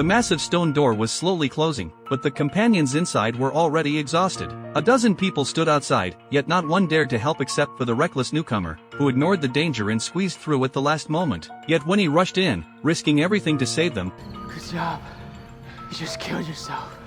The massive stone door was slowly closing, but the companions inside were already exhausted. A dozen people stood outside, yet not one dared to help except for the reckless newcomer, who ignored the danger and squeezed through at the last moment. Yet when he rushed in, risking everything to save them, Good job. You just killed yourself.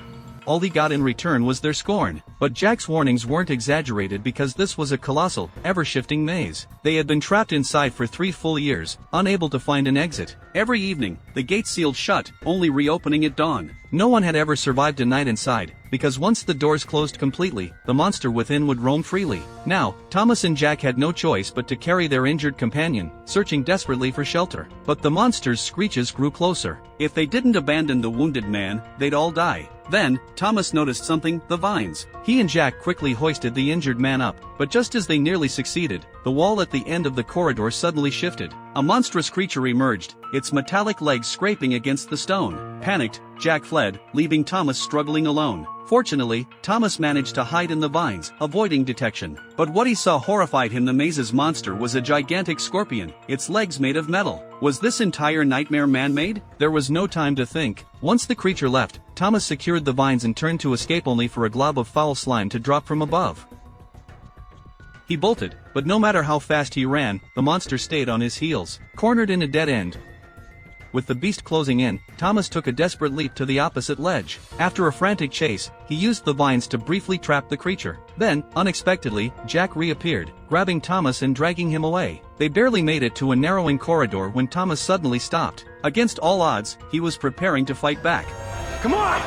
all he got in return was their scorn. But Jack's warnings weren't exaggerated because this was a colossal, ever-shifting maze. They had been trapped inside for 3 full years, unable to find an exit. Every evening, the gates sealed shut, only reopening at dawn. No one had ever survived a night inside, because once the doors closed completely, the monster within would roam freely. Now, Thomas and Jack had no choice but to carry their injured companion, searching desperately for shelter. But the monster's screeches grew closer. If they didn't abandon the wounded man, they'd all die. Then, Thomas noticed something: the vines. He and Jack quickly hoisted the injured man up, but just as they nearly succeeded, the wall at the end of the corridor suddenly shifted. A monstrous creature emerged, its metallic legs scraping against the stone. Panicked, Jack fled, leaving Thomas struggling alone. Fortunately, Thomas managed to hide in the vines, avoiding detection. But what he saw horrified him. The maze's monster was a gigantic scorpion, its legs made of metal. Was this entire nightmare man-made? There was no time to think. Once the creature left, Thomas secured the vines and turned to escape, only for a glob of foul slime to drop from above. He bolted, but no matter how fast he ran, the monster stayed on his heels, cornered in a dead end. With the beast closing in, Thomas took a desperate leap to the opposite ledge. After a frantic chase, he used the vines to briefly trap the creature. Then, unexpectedly, Jack reappeared, grabbing Thomas and dragging him away. They barely made it to a narrowing corridor when Thomas suddenly stopped. Against all odds, he was preparing to fight back. Come on!